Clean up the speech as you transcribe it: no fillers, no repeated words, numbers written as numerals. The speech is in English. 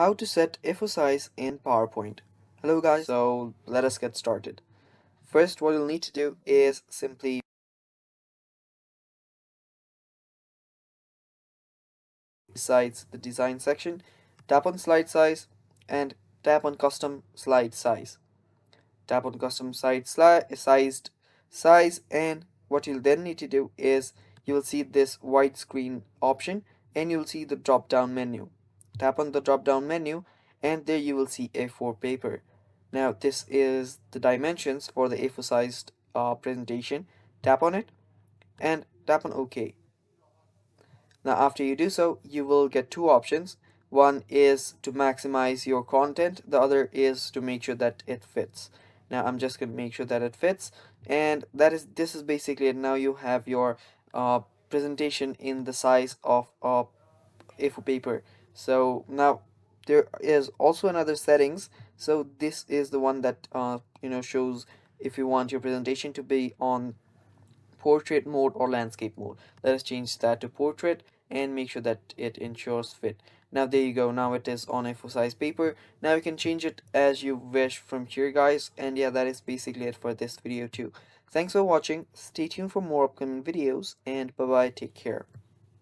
How to set A4 size in PowerPoint. Hello guys, so let us get started. First, what you'll need to do is simply besides the design section, tap on slide size and tap on custom slide size. Tap on custom sized size, and what you'll then need to do is you will see this widescreen option and you'll see the drop down menu. Tap on the drop down menu and there you will see A4 paper. Now this is the dimensions for the A4 sized presentation. Tap on it and tap on OK. Now after you do so, you will get two options. One is to maximize your content, the other is to make sure that it fits. Now I'm just going to make sure that it fits, and this is basically it. Now you have your presentation in the size of A4 paper. So now there is also another settings. So this is the one that shows if you want your presentation to be on portrait mode or landscape mode. Let us change that to portrait and make sure that it ensures fit. Now there you go, now it is on A4 size paper. Now you can change it as you wish from here guys, and yeah, that is basically it for this video too. Thanks for watching, stay tuned for more upcoming videos, and bye bye, take care.